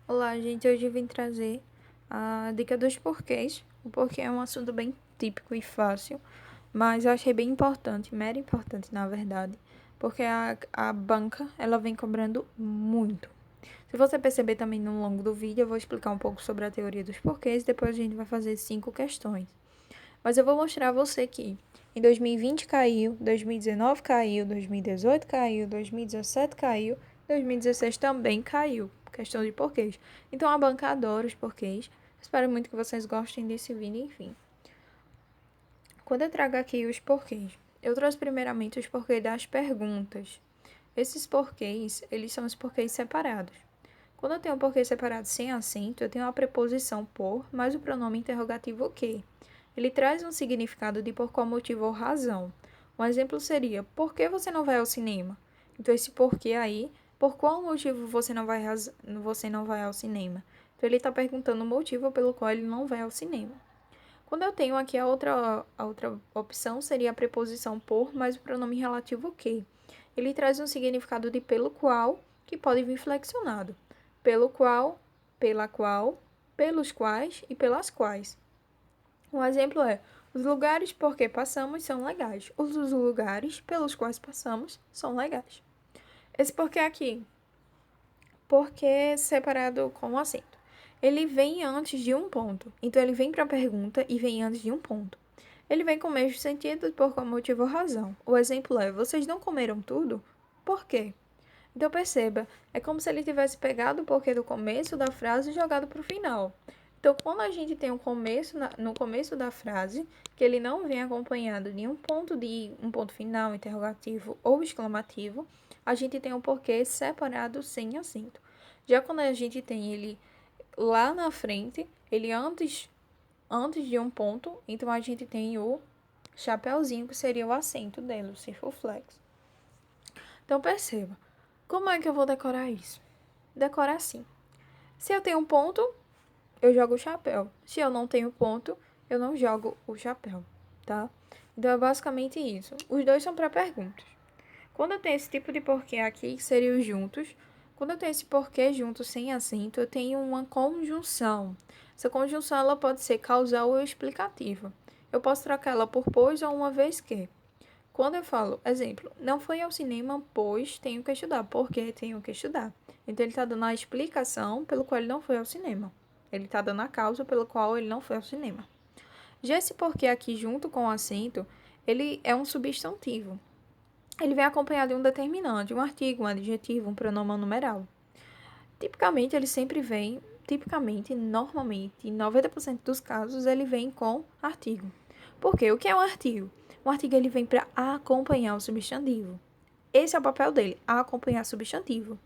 Olá, gente. Hoje eu vim trazer a dica dos porquês. O porquê é um assunto bem típico e fácil, mas eu achei bem importante, mega importante, na verdade, porque a banca, ela vem cobrando muito. Se você perceber também no longo do vídeo, eu vou explicar um pouco sobre a teoria dos porquês, depois a gente vai fazer 5 questões. Mas eu vou mostrar a você que em 2020 caiu, 2019 caiu, 2018 caiu, 2017 caiu, 2016 também caiu. Questão de porquês. Então a banca adora os porquês. Espero muito que vocês gostem desse vídeo, enfim. Quando eu trago aqui os porquês, eu trouxe primeiramente os porquês das perguntas. Esses porquês, eles são os porquês separados. Quando eu tenho um porquê separado sem acento, eu tenho a preposição por, mais o pronome interrogativo o que. Ele traz um significado de por qual motivo ou razão. Um exemplo seria, por que você não vai ao cinema? Então, esse porquê aí, por qual motivo você não vai ao cinema? Então, ele está perguntando o motivo pelo qual ele não vai ao cinema. Quando eu tenho aqui a outra opção, seria a preposição por, mais o pronome relativo o que. Ele traz um significado de pelo qual, que pode vir flexionado. Pelo qual, pela qual, pelos quais e pelas quais. Um exemplo é: os lugares por que passamos são legais. Os lugares pelos quais passamos são legais. Esse porquê aqui, porquê separado com acento. Ele vem antes de um ponto. Então, ele vem para a pergunta e vem antes de um ponto. Ele vem com o mesmo sentido por qual motivo ou razão. O exemplo é: vocês não comeram tudo? Por quê? Então, perceba, é como se ele tivesse pegado o porquê do começo da frase e jogado para o final. Então, quando a gente tem um começo no começo da frase, que ele não vem acompanhado de um ponto final, interrogativo ou exclamativo, a gente tem um porquê separado sem acento. Já quando a gente tem ele lá na frente, ele antes de um ponto, então a gente tem o chapeuzinho, que seria o acento dele, o circunflexo. Então, perceba, como é que eu vou decorar isso? Decorar assim. Se eu tenho um ponto, eu jogo o chapéu. Se eu não tenho ponto, eu não jogo o chapéu, tá? Então é basicamente isso. Os dois são para perguntas. Quando eu tenho esse tipo de porquê aqui, que seria os juntos. Quando eu tenho esse porquê junto sem acento, eu tenho uma conjunção. Essa conjunção ela pode ser causal ou explicativa. Eu posso trocar ela por pois ou uma vez que. Quando eu falo, exemplo, não fui ao cinema, pois tenho que estudar. Porque tenho que estudar. Então, ele está dando a explicação pelo qual ele não foi ao cinema. Ele está dando a causa pelo qual ele não foi ao cinema. Já esse porquê aqui, junto com o acento, ele é um substantivo. Ele vem acompanhado de um determinante, um artigo, um adjetivo, um pronome numeral. Tipicamente, ele sempre vem, normalmente, em 90% dos casos, ele vem com artigo. Por quê? O que é um artigo? Um artigo ele vem para acompanhar o substantivo. Esse é o papel dele, acompanhar o substantivo.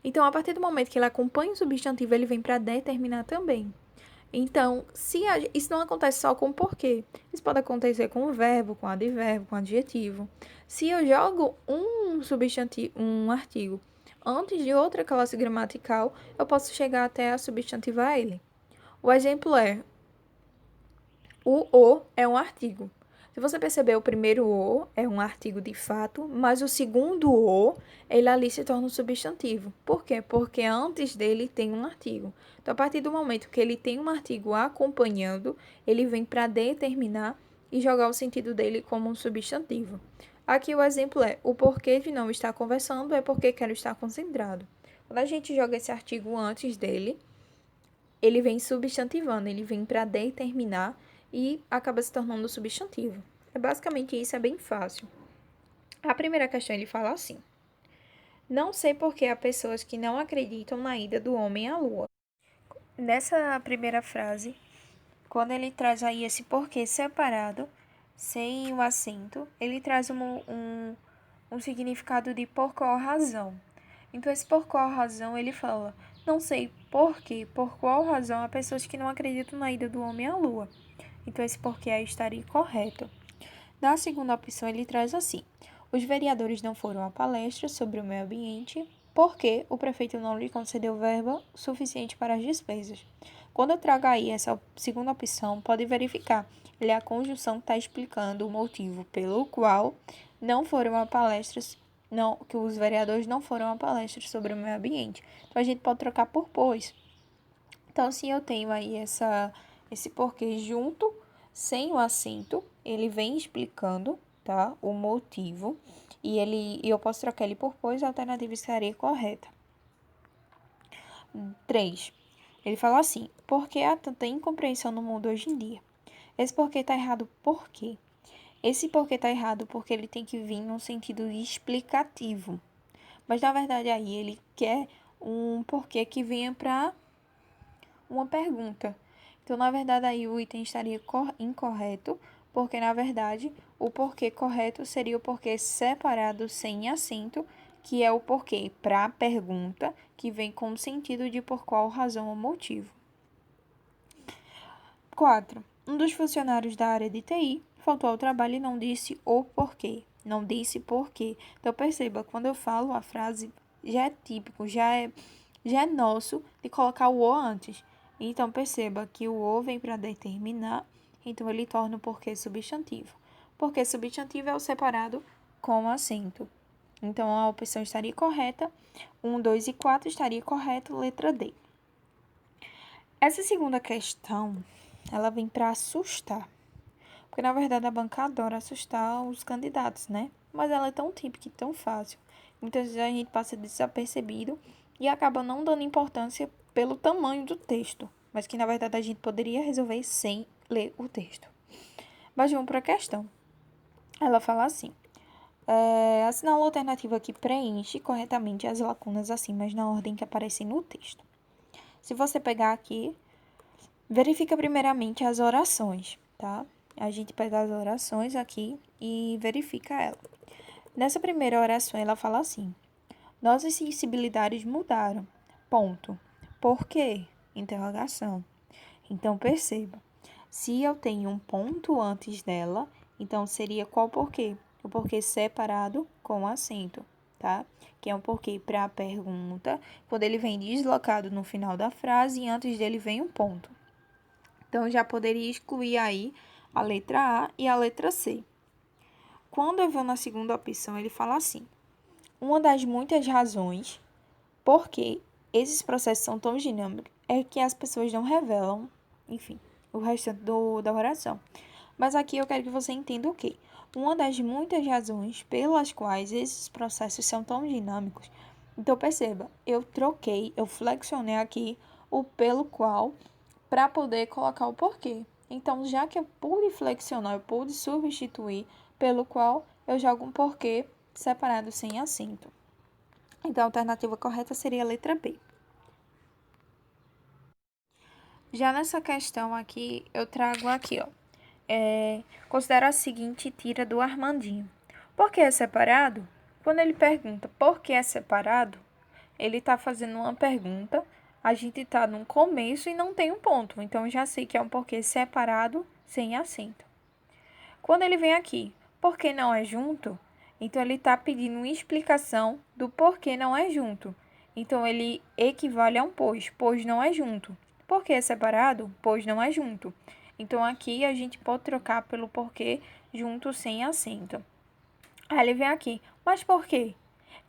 Então, a partir do momento que ele acompanha o substantivo, ele vem para determinar também. Então, isso não acontece só com o porquê. Isso pode acontecer com o verbo, com o advérbio, com o adjetivo. Se eu jogo um substantivo, um artigo, antes de outra classe gramatical, eu posso chegar até a substantivar ele. O exemplo é: o é um artigo. Se você perceber, o primeiro o é um artigo de fato, mas o segundo o, ele ali se torna um substantivo. Por quê? Porque antes dele tem um artigo. Então, a partir do momento que ele tem um artigo acompanhando, ele vem para determinar e jogar o sentido dele como um substantivo. Aqui o exemplo é: o porquê de não estar conversando é porque quero estar concentrado. Quando a gente joga esse artigo antes dele, ele vem substantivando, ele vem para determinar e acaba se tornando substantivo. É basicamente isso, é bem fácil. A primeira questão ele fala assim: não sei por que há pessoas que não acreditam na ida do homem à lua. Nessa primeira frase, quando ele traz aí esse porquê separado, sem o acento, ele traz um significado de por qual razão. Então, esse por qual razão, ele fala: não sei por quê, por qual razão há pessoas que não acreditam na ida do homem à lua. Então, esse porquê aí estaria correto. Na segunda opção, ele traz assim: os vereadores não foram à palestra sobre o meio ambiente porque o prefeito não lhe concedeu verba suficiente para as despesas. Quando eu trago aí essa segunda opção, pode verificar. Ele é a conjunção que está explicando o motivo pelo qual não foram a palestras, não, que os vereadores não foram a palestras sobre o meio ambiente. Então, a gente pode trocar por pois. Então, se eu tenho aí esse porquê junto, sem o acento, ele vem explicando, tá? O motivo. E eu posso trocar ele por pois, a alternativa estaria correta. 3. Ele fala assim: por que há tanta incompreensão no mundo hoje em dia? Esse porquê tá errado por quê? Esse porquê tá errado porque ele tem que vir num sentido explicativo. Mas na verdade aí ele quer um porquê que venha para uma pergunta. Então, na verdade, aí o item estaria incorreto, porque na verdade o porquê correto seria o porquê separado sem acento, que é o porquê para a pergunta, que vem com o sentido de por qual razão ou motivo. 4. Um dos funcionários da área de TI faltou ao trabalho e não disse o porquê. Não disse porquê. Então, perceba, quando eu falo a frase, já é típico, já é nosso de colocar o o antes. Então, perceba que o o vem para determinar, então ele torna o porquê substantivo. Porquê substantivo é o separado com acento. Então, a opção estaria correta. 1, 2 e 4 estaria correto, letra D. Essa segunda questão, ela vem para assustar. Porque, na verdade, a banca adora assustar os candidatos, né? Mas ela é tão típica e tão fácil. Muitas vezes a gente passa desapercebido e acaba não dando importância pelo tamanho do texto. Mas que, na verdade, a gente poderia resolver sem ler o texto. Mas vamos para a questão. Ela fala assim: assinala a alternativa que preenche corretamente as lacunas acima na ordem que aparecem no texto. Se você pegar aqui, verifica primeiramente as orações, tá? A gente pega as orações aqui e verifica ela. Nessa primeira oração, ela fala assim: nossas sensibilidades mudaram. Ponto. Por quê? Interrogação. Então, perceba. Se eu tenho um ponto antes dela, então seria qual porquê? O porquê separado com acento, tá? Que é um porquê para a pergunta, quando ele vem deslocado no final da frase e antes dele vem um ponto. Então, já poderia excluir aí a letra A e a letra C. Quando eu vou na segunda opção, ele fala assim: uma das muitas razões por que esses processos são tão dinâmicos é que as pessoas não revelam, enfim, o restante da oração. Mas aqui eu quero que você entenda o quê? Uma das muitas razões pelas quais esses processos são tão dinâmicos. Então, perceba, eu flexionei aqui o pelo qual para poder colocar o porquê. Então, já que eu pude flexionar, eu pude substituir pelo qual eu jogo um porquê separado sem acento. Então, a alternativa correta seria a letra B. Já nessa questão aqui, eu trago aqui, ó. Considera a seguinte tira do Armandinho. Por que é separado? Quando ele pergunta por que é separado, ele está fazendo uma pergunta, a gente está no começo e não tem um ponto. Então, eu já sei que é um porquê separado sem acento. Quando ele vem aqui, por que não é junto? Então, ele está pedindo uma explicação do porquê não é junto. Então, ele equivale a um pois não é junto. Por que é separado? Pois não é junto. Então, aqui a gente pode trocar pelo porquê junto sem acento. Aí ele vem aqui, mas por quê?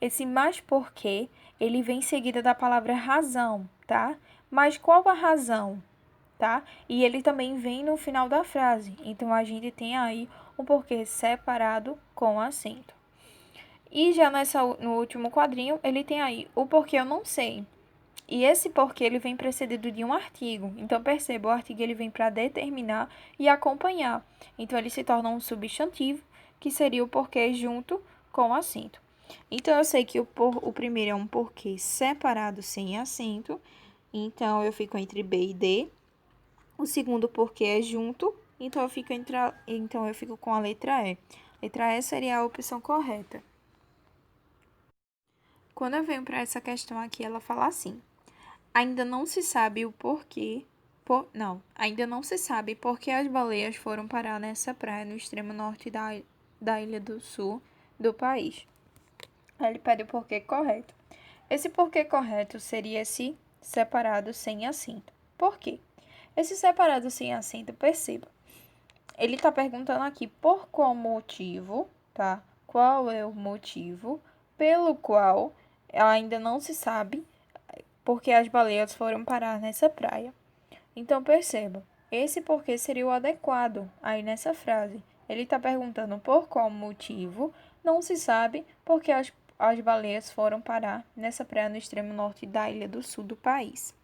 Esse mas por quê, ele vem em seguida da palavra razão, tá? Mas qual a razão, tá? E ele também vem no final da frase. Então, a gente tem aí um porquê separado com acento. E já no último quadrinho, ele tem aí o porquê eu não sei. E esse porquê ele vem precedido de um artigo. Então, perceba, o artigo ele vem para determinar e acompanhar. Então, ele se torna um substantivo, que seria o porquê junto com o acento. Então, eu sei que o primeiro é um porquê separado sem acento. Então, eu fico entre B e D. O segundo porquê é junto. Então, eu fico com a letra E. Letra E seria a opção correta. Quando eu venho para essa questão aqui, ela fala assim: ainda não se sabe o porquê. Ainda não se sabe por que as baleias foram parar nessa praia no extremo norte da Ilha do Sul do país. Ele pede o porquê correto. Esse porquê correto seria esse separado sem acento. Por quê? Esse separado sem acento, perceba. Ele está perguntando aqui por qual motivo, tá? Qual é o motivo pelo qual ainda não se sabe porque as baleias foram parar nessa praia. Então perceba, esse porquê seria o adequado aí nessa frase. Ele está perguntando por qual motivo, não se sabe porque as baleias foram parar nessa praia no extremo norte da Ilha do Sul do país.